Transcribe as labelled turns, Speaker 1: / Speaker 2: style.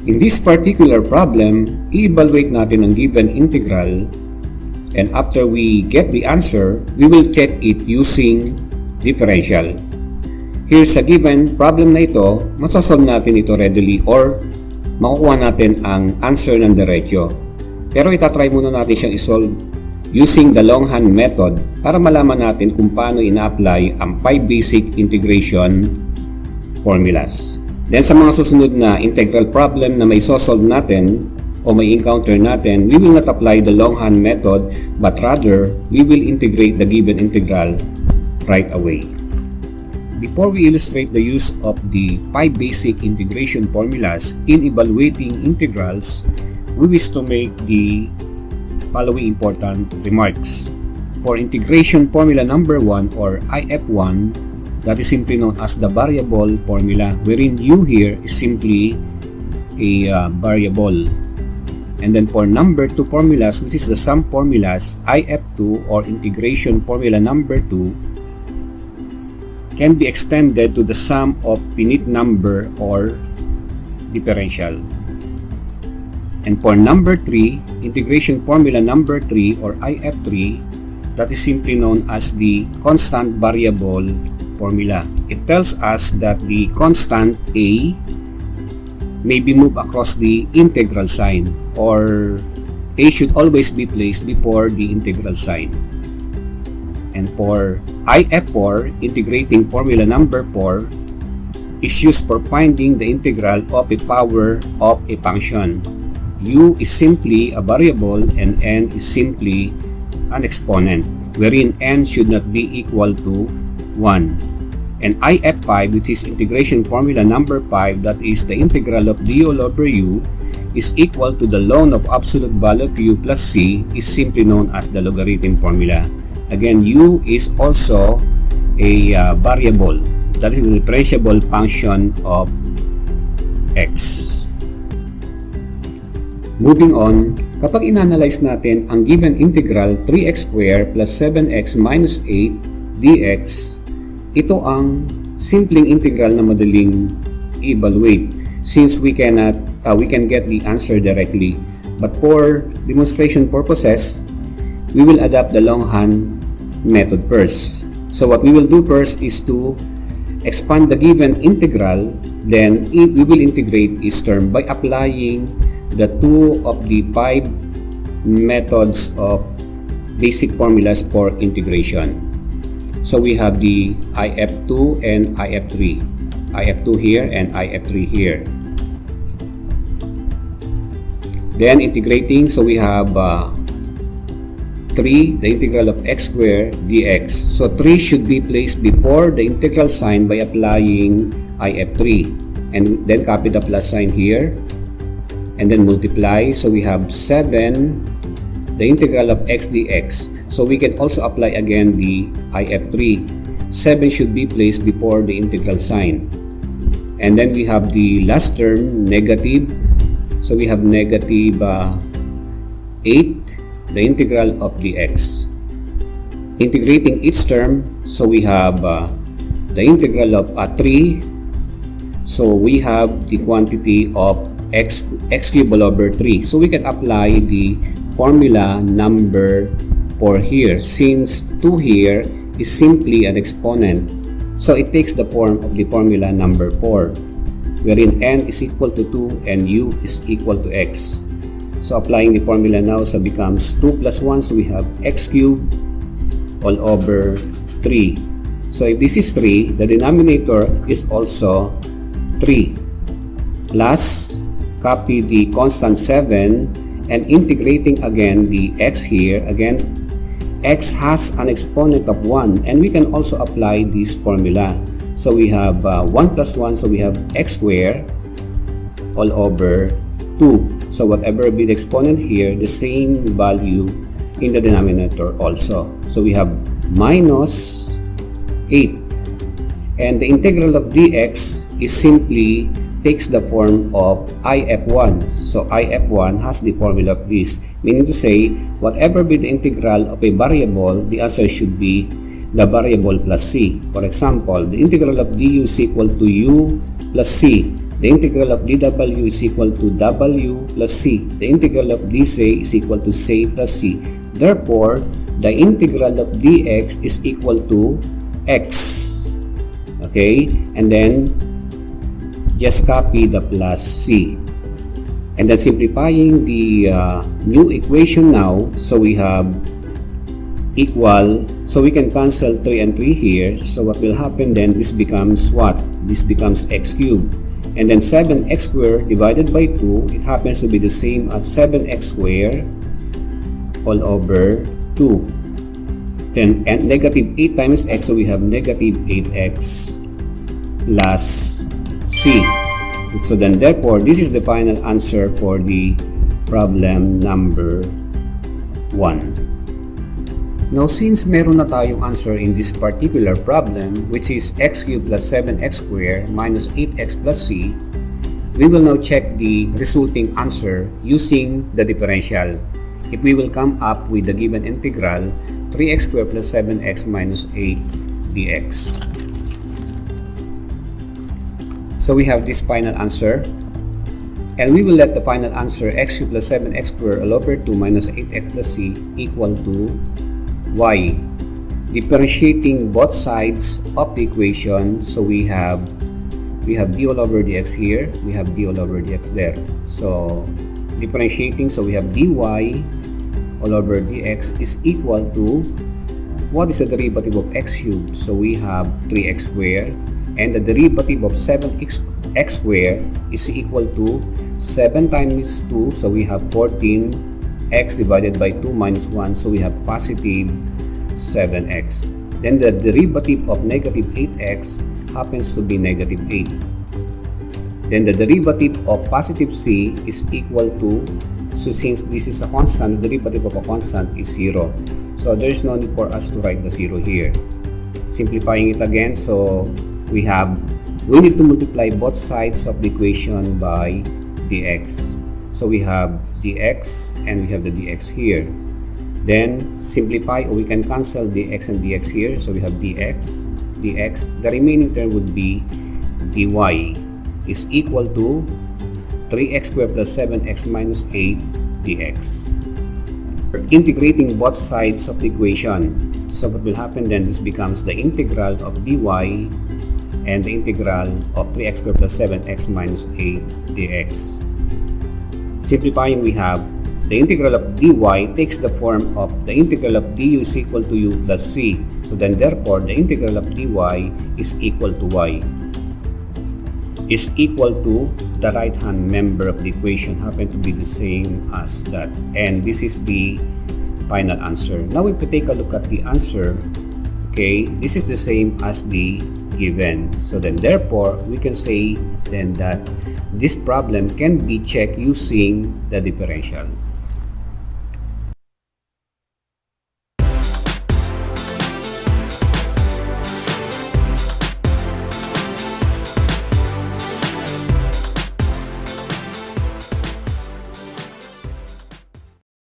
Speaker 1: In this particular problem, i-evaluate natin ang given integral, and after we get the answer, we will check it using differential. Here's a given problem na ito, masosolve natin ito readily or makukuha natin ang answer ng diretso. Pero itatry muna natin siyang isolve using the longhand method para malaman natin kung paano ina-apply ang 5 basic integration formulas. Then sa mga susunod na integral problem na may sosolve natin o may encounter natin, we will not apply the longhand method but rather we will integrate the given integral right away. Before we illustrate the use of the 5 basic integration formulas in evaluating integrals, we wish to make the following important remarks. For integration formula number 1 or IF1, that is simply known as the variable formula, wherein u here is simply a variable. And then for number 2 formulas, which is the sum formulas, IF2 or integration formula number 2 can be extended to the sum of finite number or differential. And for number 3, integration formula number 3 or IF3, that is simply known as the constant variable formula. It tells us that the constant a may be moved across the integral sign, or a should always be placed before the integral sign. And for IF4, integrating formula number 4 is used for finding the integral of a power of a function. U is simply a variable and n is simply an exponent, wherein n should not be equal to 1. And IF5, which is integration formula number 5, that is the integral of du over u, is equal to the ln of absolute value of u plus c, is simply known as the logarithm formula. Again, u is also a variable, that is the differentiable function of x. Moving on, kapag inanalyze natin ang given integral 3x squared plus 7x minus 8 dx, ito ang simpleng integral na madaling evaluate since we can get the answer directly. But for demonstration purposes, we will adapt the longhand method first. So what we will do first is to expand the given integral, then we will integrate each term by applying the 2 of the 5 methods of basic formulas for integration. So we have the IF2 and IF3. IF2 here and IF3 here. Then integrating, so we have 3, the integral of x squared dx. So 3 should be placed before the integral sign by applying IF3. And then copy the plus sign here. And then multiply. So we have 7, the integral of x dx. So we can also apply again the IF3. 7 should be placed before the integral sign. And then we have the last term, negative. So we have negative 8, the integral of the x. Integrating each term, so we have the integral of 3. So we have the quantity of x cubed all over 3. So we can apply the formula number 4 here, since 2 here is simply an exponent. So it takes the form of the formula number 4, wherein n is equal to 2 and u is equal to x. So applying the formula now, so becomes 2 plus 1, so we have x cubed all over 3. So if this is 3, the denominator is also 3. Plus, copy the constant 7 and integrating again the x here. Again, x has an exponent of 1 and we can also apply this formula. So we have 1 plus 1, so we have x squared all over 2. So whatever be the exponent here, the same value in the denominator also. So we have minus 8. And the integral of dx is simply takes the form of IF1. So IF1 has the formula of this, meaning to say, whatever be the integral of a variable, the answer should be the variable plus c. For example, the integral of du is equal to u plus c. the integral of dw is equal to w plus c. The integral of dc is equal to c plus c. Therefore, the integral of dx is equal to x. Okay? And then, just copy the plus c. And then simplifying the new equation now, so we have equal, so we can cancel 3 and 3 here. So what will happen then, this becomes what? This becomes x cubed. And then 7x squared divided by 2, it happens to be the same as 7x squared all over 2. Then and negative 8 times x, so we have negative 8x plus c. So then therefore, this is the final answer for the problem number 1. Now, since meron na tayong answer in this particular problem, which is x cubed plus 7x squared minus 8x plus c, we will now check the resulting answer using the differential. If we will come up with the given integral, 3x squared plus 7x minus 8 dx. So we have this final answer. And we will let the final answer x cubed plus 7x squared all over 2 minus 8x plus c equal to y. Differentiating both sides of the equation, so we have d all over dx here, we have d all over dx there. So differentiating, so we have dy all over dx is equal to, what is the derivative of x cubed? So we have 3x squared, and the derivative of 7x squared is equal to 7 times 2, so we have 14 x divided by 2 minus 1, so we have positive 7x. Then the derivative of negative 8x happens to be negative 8. Then the derivative of positive c is equal to, so since this is a constant, the derivative of a constant is 0. So there is no need for us to write the 0 here. Simplifying it again, so we need to multiply both sides of the equation by dx. So we have dx and we have the dx here. Then simplify, or we can cancel dx and dx here. So we have dx. The remaining term would be dy is equal to 3x squared plus 7x minus 8 dx. We're integrating both sides of the equation. So what will happen then, this becomes the integral of dy and the integral of 3x squared plus 7x minus 8 dx. Simplifying, we have the integral of dy takes the form of the integral of du is equal to u plus c. So then therefore, the integral of dy is equal to y is equal to the right hand member of the equation happen to be the same as that. And this is the final answer. Now if we take a look at the answer, okay, this is the same as the given. So then therefore, we can say then that this problem can be checked using the differential.